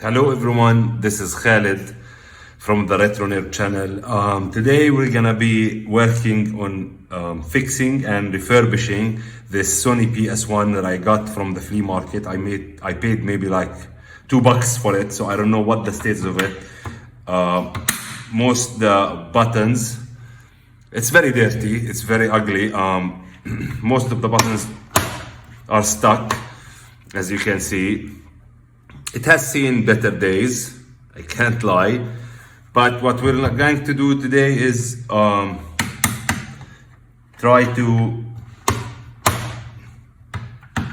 Hello everyone, this is Khaled from the Retro Nerd channel. Today we're gonna be working on fixing and refurbishing this Sony PS1 that I got from the flea market. I paid maybe like $2 for it, so I don't know what the status of it. Most the buttons, it's very dirty, it's very ugly. Most of the buttons are stuck, as you can see. It has seen better days, I can't lie. But what we're going to do today is try to...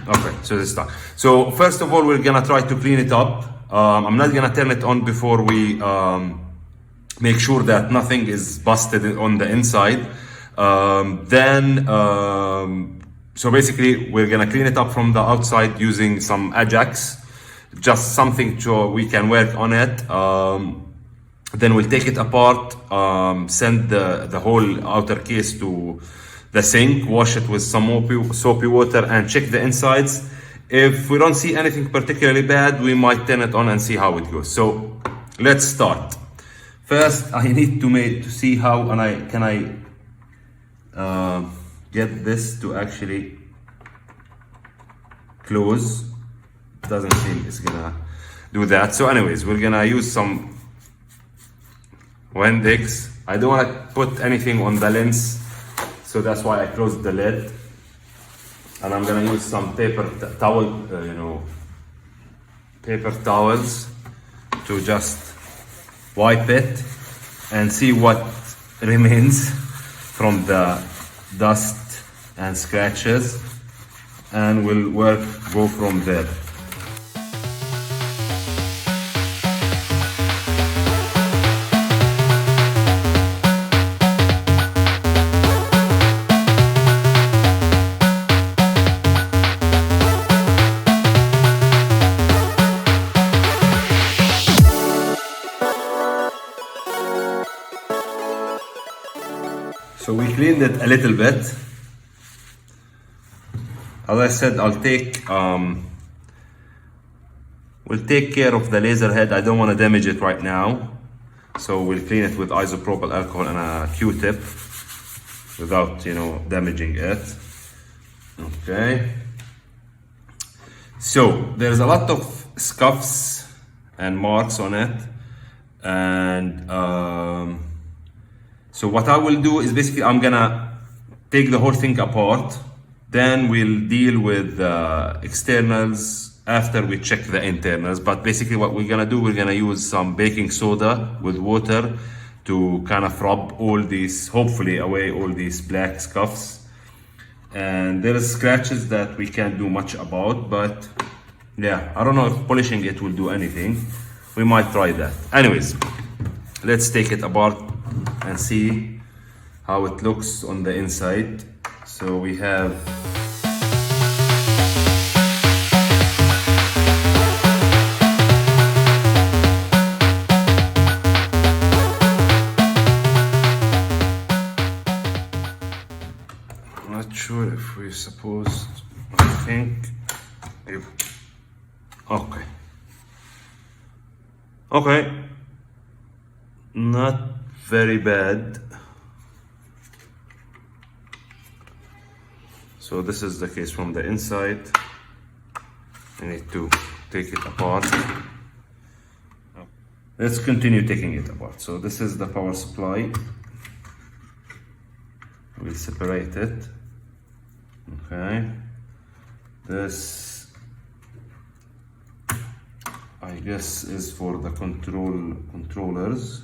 Okay, so this stuff. So first of all, we're gonna try to clean it up. I'm not gonna turn it on before we make sure that nothing is busted on the inside. So basically, we're gonna clean it up from the outside using some Ajax. Just something we can work on it. Then we'll take it apart, send the whole outer case to the sink, wash it with some soapy water and check the insides. If we don't see anything particularly bad, we might turn it on and see how it goes. So let's start. First, I need to see how can I get this to actually close. Doesn't seem it's gonna do that. So anyways, we're gonna use some Windex. I don't want to put anything on the lens, so that's why I closed the lid. And I'm gonna use some paper towels to just wipe it and see what remains from the dust and scratches, and we'll go from there. So we cleaned it a little bit. As I said, we'll take care of the laser head. I don't want to damage it right now. So we'll clean it with isopropyl alcohol and a Q-tip without, damaging it. Okay. So there's a lot of scuffs and marks on it. And so what I will do is basically I'm gonna take the whole thing apart, then we'll deal with the externals after we check the internals. But basically what we're gonna do, we're gonna use some baking soda with water to kind of rub all these, hopefully away all these black scuffs. And there is scratches that we can't do much about, but yeah, I don't know if polishing it will do anything. We might try that. Anyways, let's take it apart and see how it looks on the inside. So we have I'm not sure if we're supposed, I think okay, not very bad. So this is the case from the inside. I need to take it apart. Let's continue taking it apart. So this is the power supply. We'll separate it. Okay. This, I guess, is for the controllers.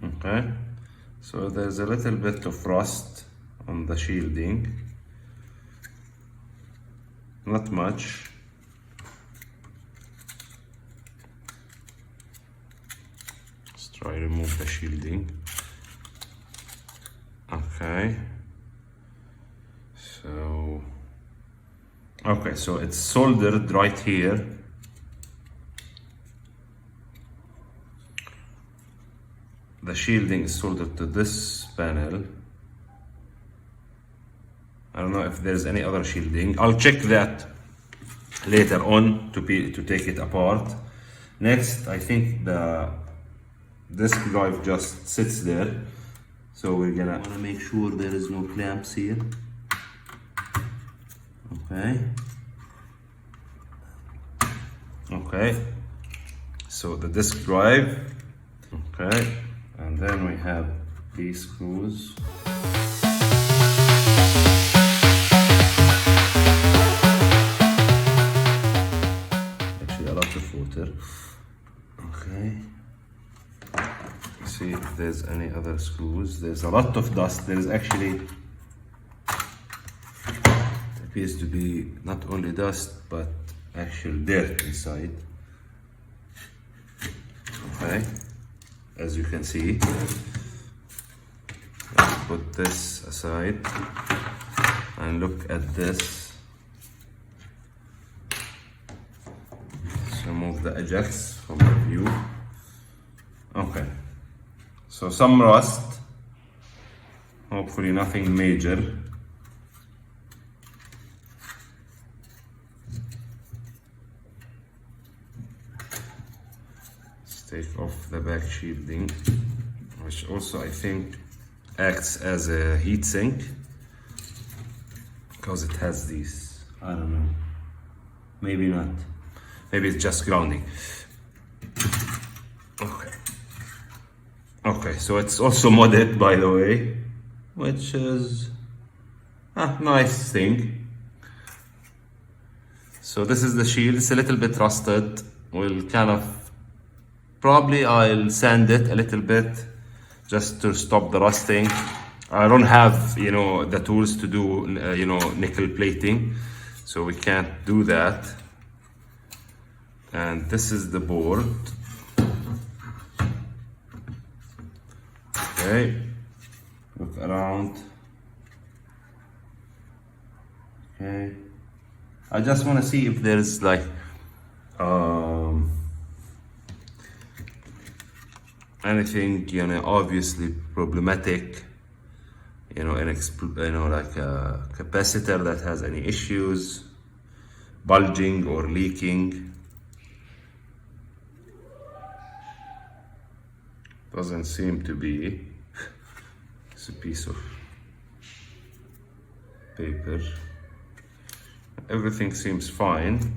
Okay, so there's a little bit of rust on the shielding, not much. Let's try to remove the shielding. Okay, so it's soldered right here. The shielding is soldered to this panel, I don't know if there's any other shielding. I'll check that later on to take it apart. Next, I think the disk drive just sits there, so we're gonna wanna make sure there is no clamps here. Okay, so the disk drive, okay, and then we have these screws. Actually a lot of water. Okay, see if there's any other screws. There's a lot of dust. There's actually appears to be not only dust but actual dirt inside. Okay, as you can see. Let's put this aside and look at this. Let's remove the Ajax from the view. Okay, so some rust, hopefully nothing major. Take off the back shielding, which also I think acts as a heat sink because it has these, I don't know, maybe not, maybe it's just grounding. Okay, so it's also modded, by the way, which is a nice thing. So this is the shield. It's a little bit rusted. We'll kind of probably I'll sand it a little bit just to stop the rusting. I don't have, the tools to do, nickel plating, so we can't do that. And this is the board. Okay, look around. Okay, I just want to see if there's like anything obviously problematic, like a capacitor that has any issues, bulging or leaking. Doesn't seem to be. It's a piece of paper. Everything seems fine.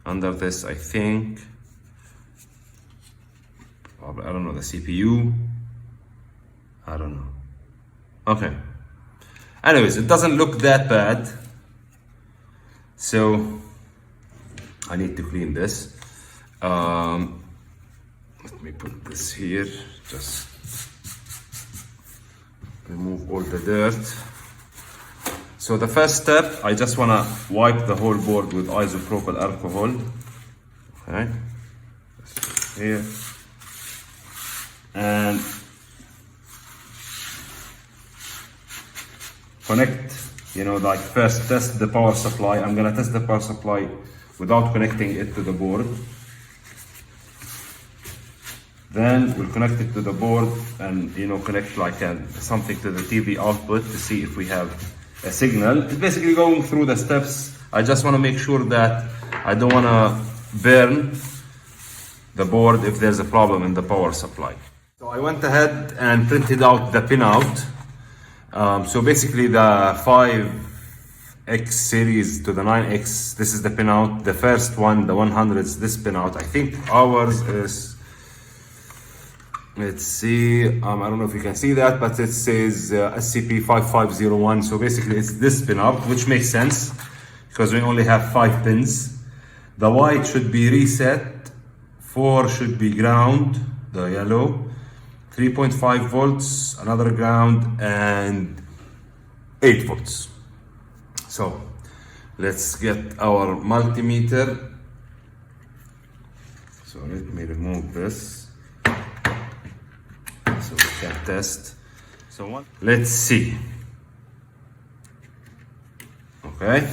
Under this, I think, I don't know, the CPU. I don't know. Okay. Anyways, it doesn't look that bad. So I need to clean this. Let me put this here. Just remove all the dirt. So the first step, I just want to wipe the whole board with isopropyl alcohol. Okay. Here. And connect, like first test the power supply. I'm gonna test the power supply without connecting it to the board. Then we'll connect it to the board and connect like something to the TV output to see if we have a signal. It's basically going through the steps. I just want to make sure that I don't want to burn the board if there's a problem in the power supply. So I went ahead and printed out the pinout. So basically the 5X series to the 9X, this is the pinout. The first one, the 100 is this pinout. I think ours is, let's see, I don't know if you can see that, but it says SCP-5501. So basically it's this pinout, which makes sense because we only have 5 pins. The white should be reset, 4 should be ground, the yellow, 3.5 volts, another ground, and 8 volts. So let's get our multimeter. So let me remove this so we can test. So what? Let's see. Okay.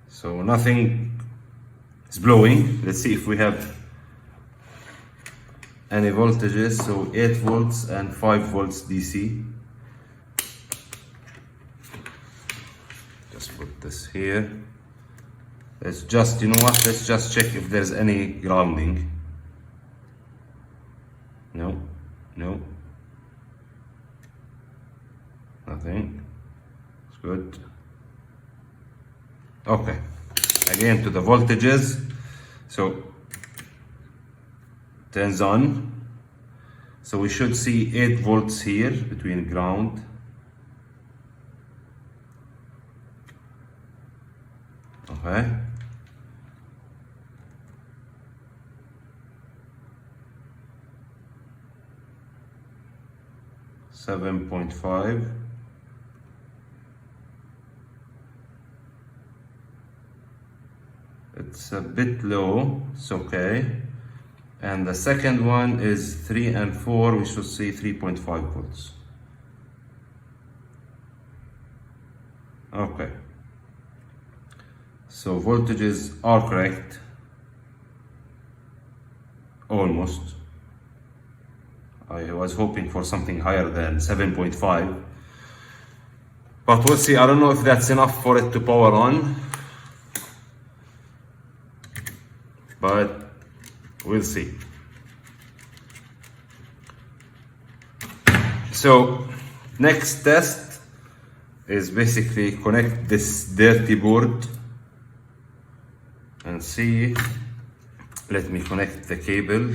So nothing is blowing. Let's see if we have any voltages, so 8 volts and 5 volts DC. Just put this here. Let's just, you know what, let's just check if there's any grounding. No, no, nothing. It's good. Okay, again to the voltages. So turns on. So we should see 8 volts here between ground. Okay. .5. It's a bit low, it's okay. And the second one is 3 and 4, we should see 3.5 volts. Okay. So voltages are correct. Almost. I was hoping for something higher than 7.5. But we'll see. I don't know if that's enough for it to power on. But we'll see. So next test is basically connect this dirty board and see. Let me connect the cable.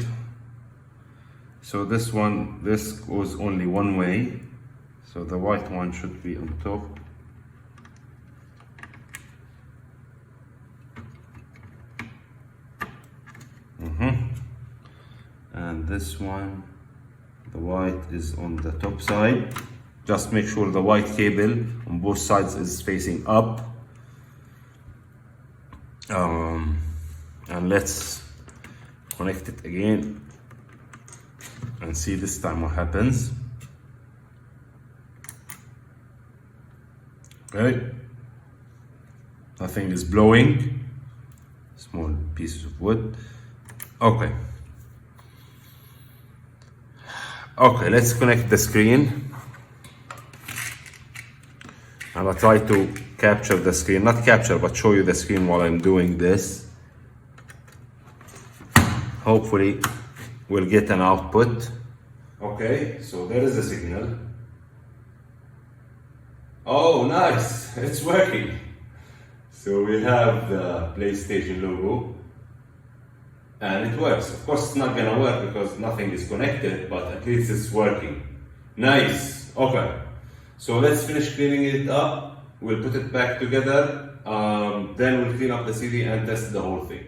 So this goes only one way. So the white one should be on top. And this one, the white is on the top side. Just make sure the white cable on both sides is facing up. And let's connect it again and see this time what happens. Okay, nothing is blowing. Small pieces of wood. Okay. Okay, let's connect the screen. I'm gonna try to capture the screen, not capture, but show you the screen while I'm doing this. Hopefully, we'll get an output. Okay, so there is a signal. Oh, nice, it's working. So we have the PlayStation logo. And it works. Of course, it's not gonna work because nothing is connected, but at least it's working. Nice. Okay. So let's finish cleaning it up. We'll put it back together. Then we'll clean up the CD and test the whole thing.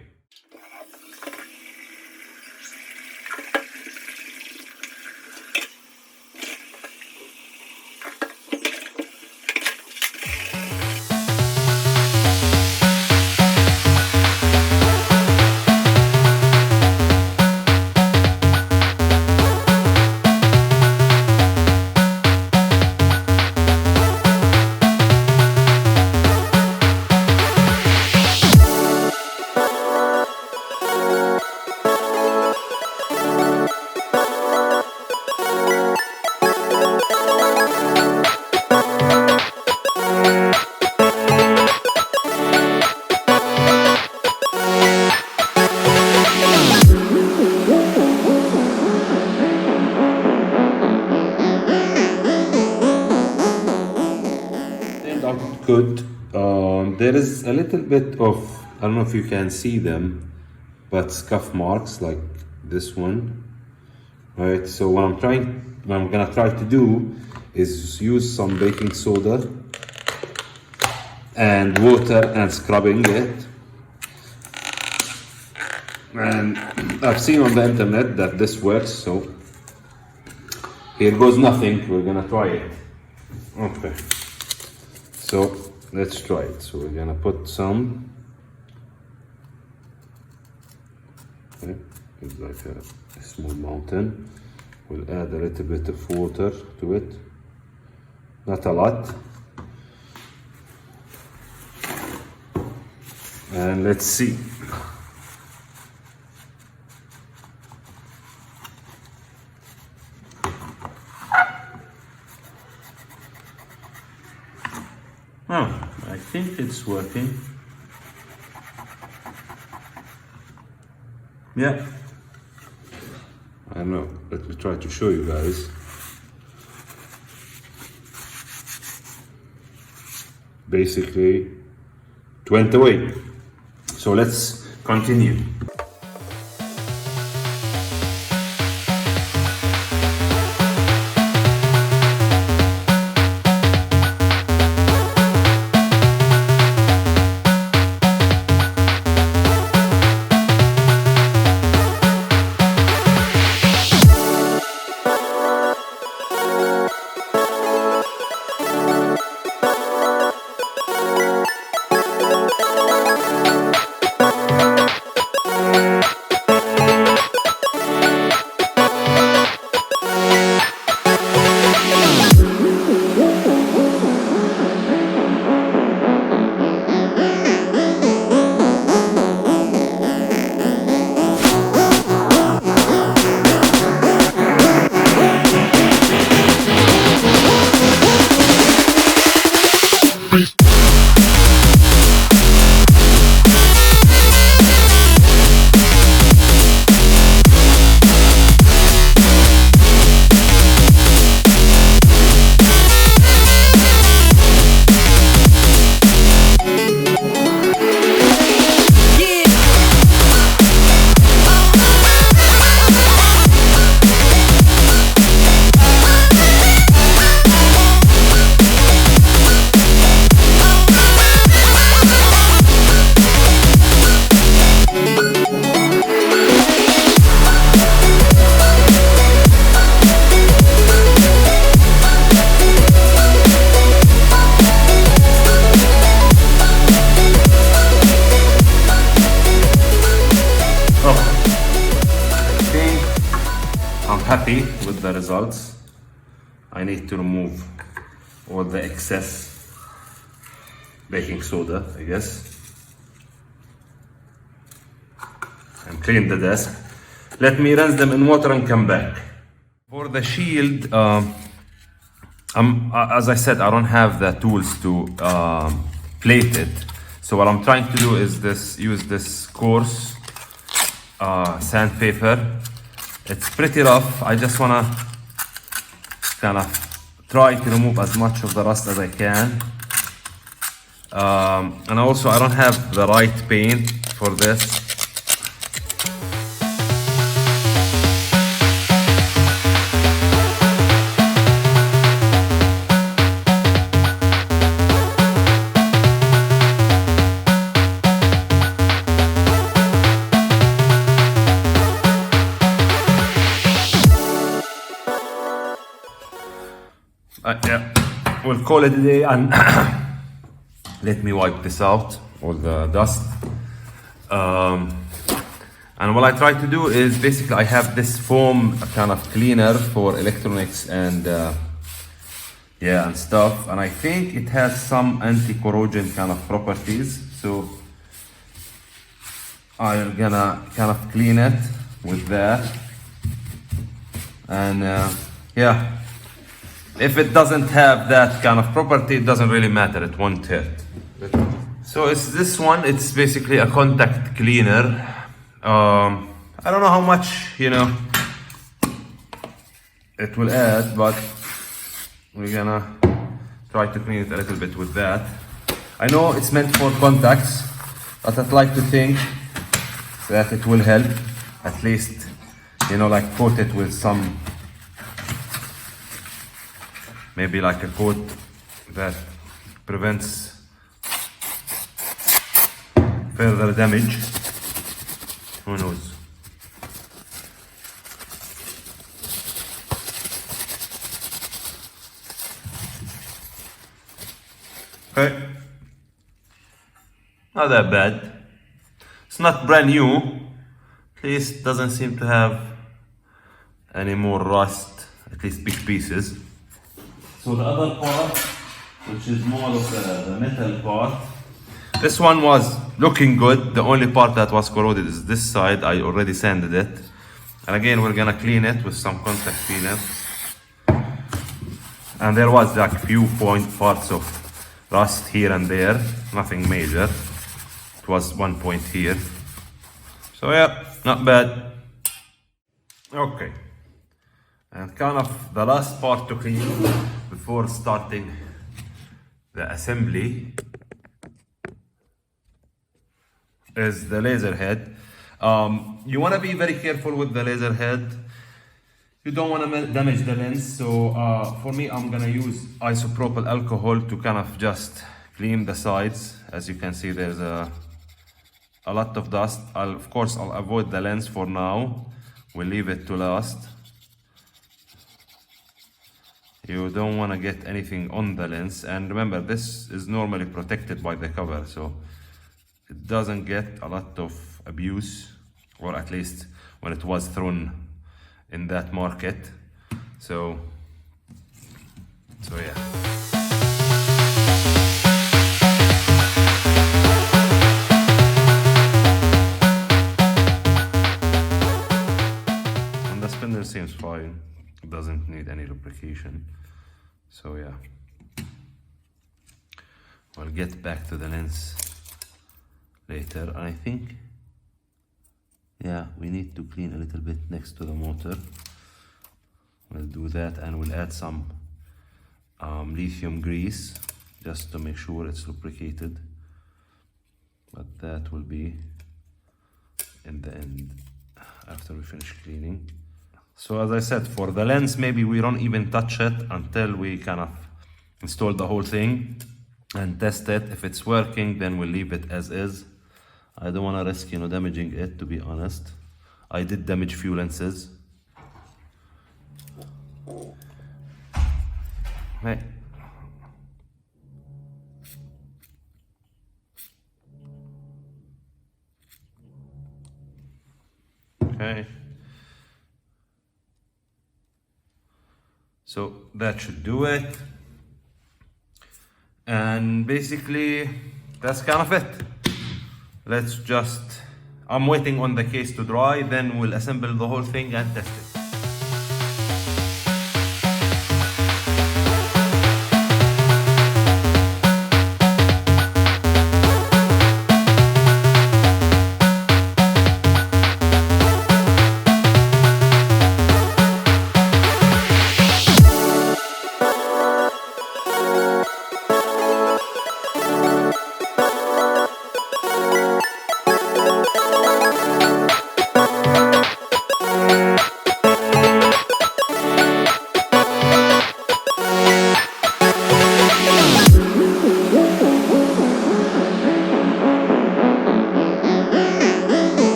Good. There is a little bit of, I don't know if you can see them, but scuff marks like this one. Right. So what I'm gonna try to do is use some baking soda and water and scrubbing it. And I've seen on the internet that this works. So here goes nothing. We're gonna try it. Okay. So let's try it. So we're gonna put some, okay, it's like a small mountain. We'll add a little bit of water to it, not a lot. And let's see. Oh, I think it's working. Yeah. I don't know. Let me try to show you guys. Basically, it went away. So let's continue. Happy with the results. I need to remove all the excess baking soda, I guess, and clean the desk. Let me rinse them in water and come back. For the shield, as I said, I don't have the tools to plate it. So what I'm trying to do is use this coarse sandpaper. It's pretty rough. I just wanna kind of try to remove as much of the rust as I can. And also I don't have the right paint for this. Yeah, we'll call it a day and let me wipe this out, all the dust. And what I try to do is basically I have this foam kind of cleaner for electronics and yeah, and stuff. And I think it has some anti-corrosion kind of properties. So I'm gonna kind of clean it with that. And yeah. If it doesn't have that kind of property, it doesn't really matter, it won't hurt. So it's this one, it's basically a contact cleaner. I don't know how much, you know, it will add, but we're gonna try to clean it a little bit with that. I know it's meant for contacts, but I'd like to think that it will help, at least, you know, like coat it with some, maybe like a coat that prevents further damage. Who knows? Okay. Not that bad. It's not brand new. At least doesn't seem to have any more rust, at least big pieces. So the other part, which is more of the metal part, this one was looking good. The only part that was corroded is this side. I already sanded it. And again, we're gonna clean it with some contact cleaner. And there was like few parts of rust here and there, nothing major. It was one point here. So yeah, not bad. Okay. And kind of the last part to clean before starting the assembly is the laser head. You want to be very careful with the laser head. You don't want to damage the lens. So for me, I'm gonna use isopropyl alcohol to kind of just clean the sides. As you can see, there's a lot of dust. Of course, I'll avoid the lens for now. We'll leave it to last. You don't want to get anything on the lens, and remember, this is normally protected by the cover, so it doesn't get a lot of abuse, or at least when it was thrown in that market. So yeah. And the spindle seems fine. It doesn't need any lubrication. So yeah, we'll get back to the lens later. I think, yeah, we need to clean a little bit next to the motor. We'll do that, and we'll add some lithium grease just to make sure it's lubricated. But that will be in the end after we finish cleaning. So as I said, for the lens, maybe we don't even touch it until we kind of install the whole thing and test it. If it's working, then we'll leave it as is. I don't want to risk, damaging it, to be honest. I did damage few lenses. Hey. Okay. So that should do it. And basically, that's kind of it. I'm waiting on the case to dry, then we'll assemble the whole thing and test it.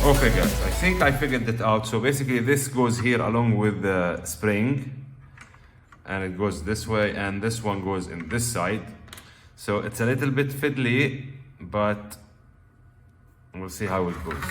Okay guys, I think I figured it out. So basically this goes here along with the spring, and it goes this way, and this one goes in this side. So it's a little bit fiddly, but we'll see how it goes.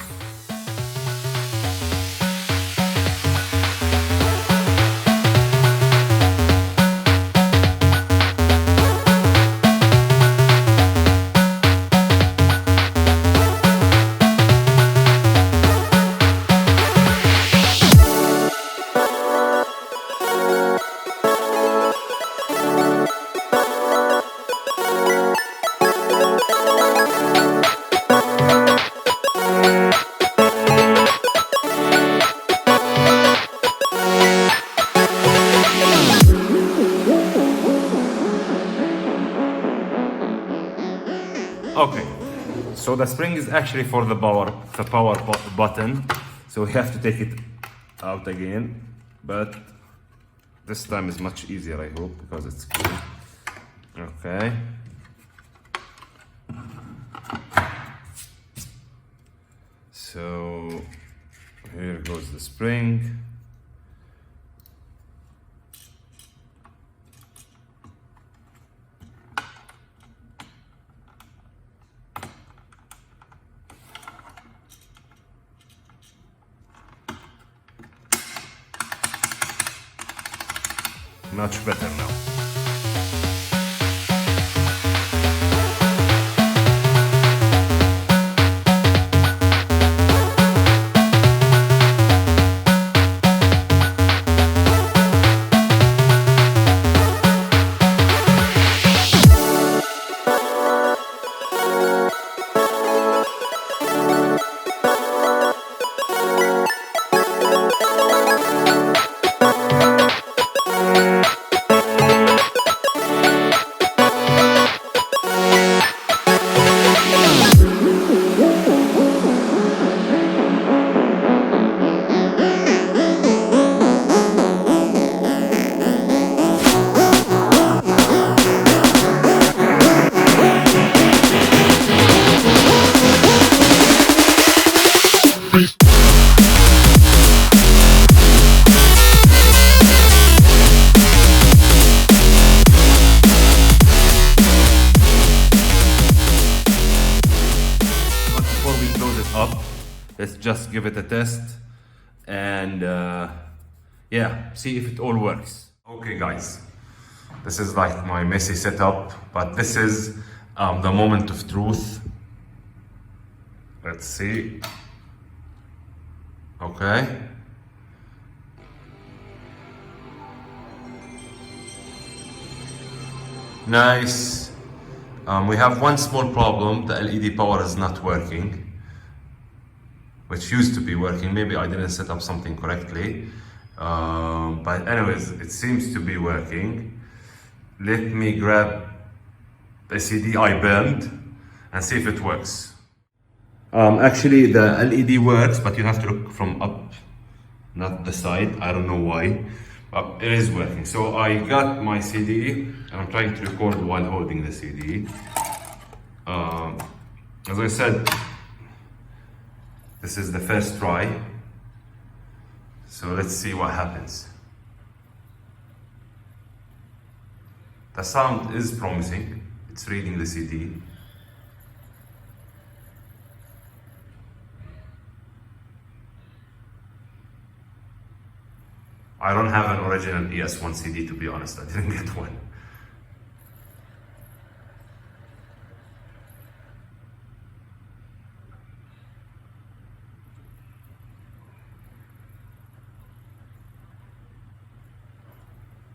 So the spring is actually for the power button. So we have to take it out again, but this time is much easier, I hope, because it's clean. Okay. So here goes the spring. Much better now. Let's just give it a test and yeah, see if it all works. Okay guys, this is like my messy setup, but this is the moment of truth. Let's see. Okay. Nice. We have one small problem. The LED power is not working, which used to be working. Maybe I didn't set up something correctly. But anyways, it seems to be working. Let me grab the CD I burned and see if it works. Actually, the LED works, but you have to look from up, not the side. I don't know why, but it is working. So I got my CD, and I'm trying to record while holding the CD. As I said, this is the first try. So let's see what happens. The sound is promising. It's reading the CD. I don't have an original PS1 CD, to be honest. I didn't get one.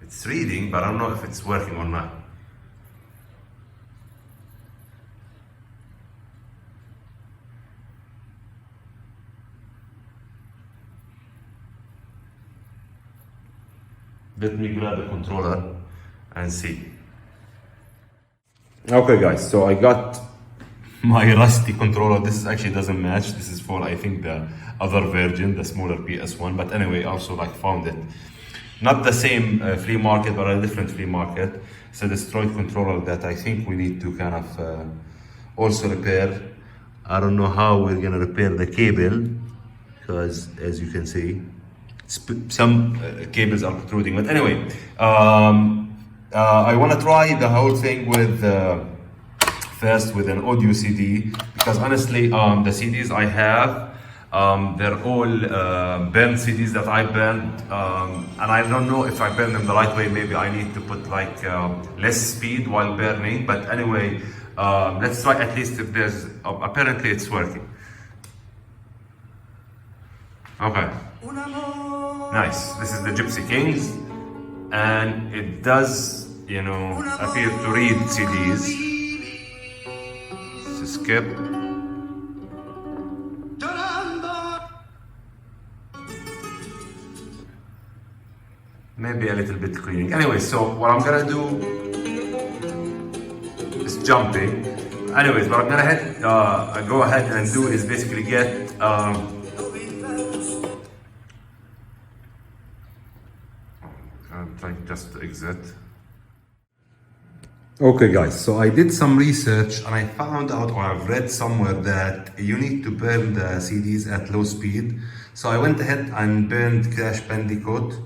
It's reading, but I don't know if it's working or not. Let me grab the controller and see. Okay guys, so I got my rusty controller. This actually doesn't match. This is for, I think, the other version, the smaller PS1. But anyway, I also like found it. Not the same flea market, but a different flea market. It's a destroyed controller that I think we need to kind of also repair. I don't know how we're gonna repair the cable, because as you can see, some cables are protruding. But anyway, I want to try the whole thing with first with an audio CD, because honestly, the CDs I have, they're all burned CDs that I burned, and I don't know if I burned them the right way. Maybe I need to put like less speed while burning. But anyway, let's try at least if there's. Apparently, it's working. Okay. Nice. This is the Gypsy Kings, and it does, you know, appear to read CDs. Let's skip. Maybe a little bit cleaning. Anyway, so what I'm gonna do is jumping. Anyways, what I'm gonna go ahead and do is basically get I'm trying just to exit. Okay guys, so I did some research and I found out, or I've read somewhere, that you need to burn the CDs at low speed. So I went ahead and burned Crash Bandicoot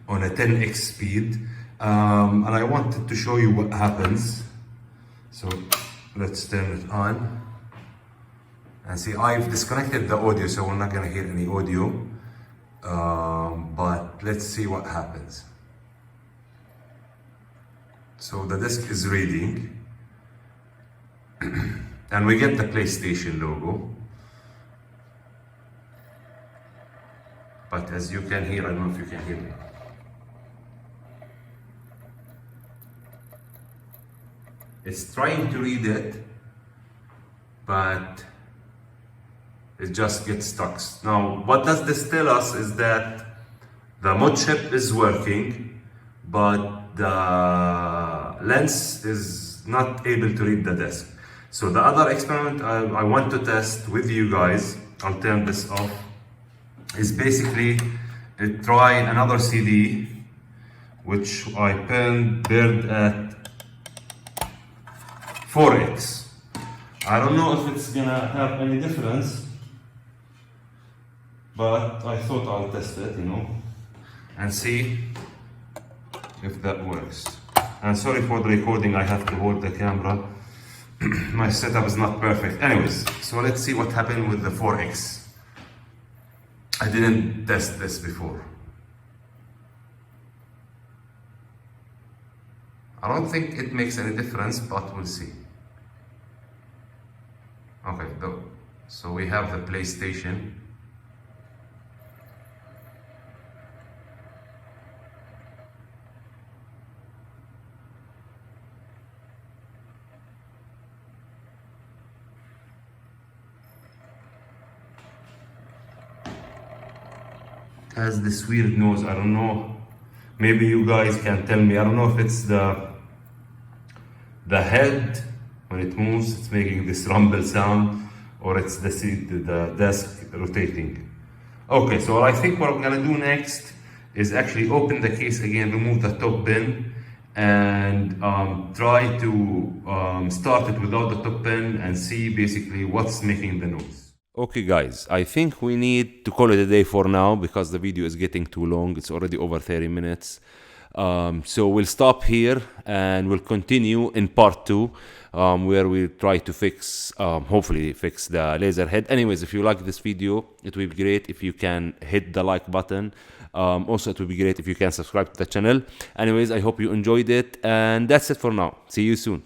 on a 10x speed, and I wanted to show you what happens. So let's turn it on and see. I've disconnected the audio, so we're not gonna hear any audio, but let's see what happens. So the disc is reading and we get the PlayStation logo, but as you can hear, I don't know if you can hear me, it's trying to read it, but it just gets stuck. Now, what does this tell us is that the mod chip is working, but the lens is not able to read the disc. So the other experiment I want to test with you guys, I'll turn this off, is basically try another CD, which I burned at 4x. I don't know if it's gonna have any difference, but I thought I'll test it, you know, and see if that works. And sorry for the recording, I have to hold the camera. My setup is not perfect. Anyways, so let's see what happened with the 4x. I didn't test this before. I don't think it makes any difference, but we'll see. Okay, so we have the PlayStation. Has this weird noise. I don't know, maybe you guys can tell me. I don't know if it's the head, when it moves it's making this rumble sound, or it's the desk rotating. Okay, so I think what I'm gonna do next is actually open the case again, remove the top pin, and try to start it without the top pin and see basically what's making the noise. Okay guys, I think we need to call it a day for now because the video is getting too long. It's already over 30 minutes. So we'll stop here and we'll continue in part 2, where we'll try to fix, hopefully fix the laser head. Anyways, if you like this video, it would be great if you can hit the like button. Also, it would be great if you can subscribe to the channel. Anyways, I hope you enjoyed it, and that's it for now. See you soon.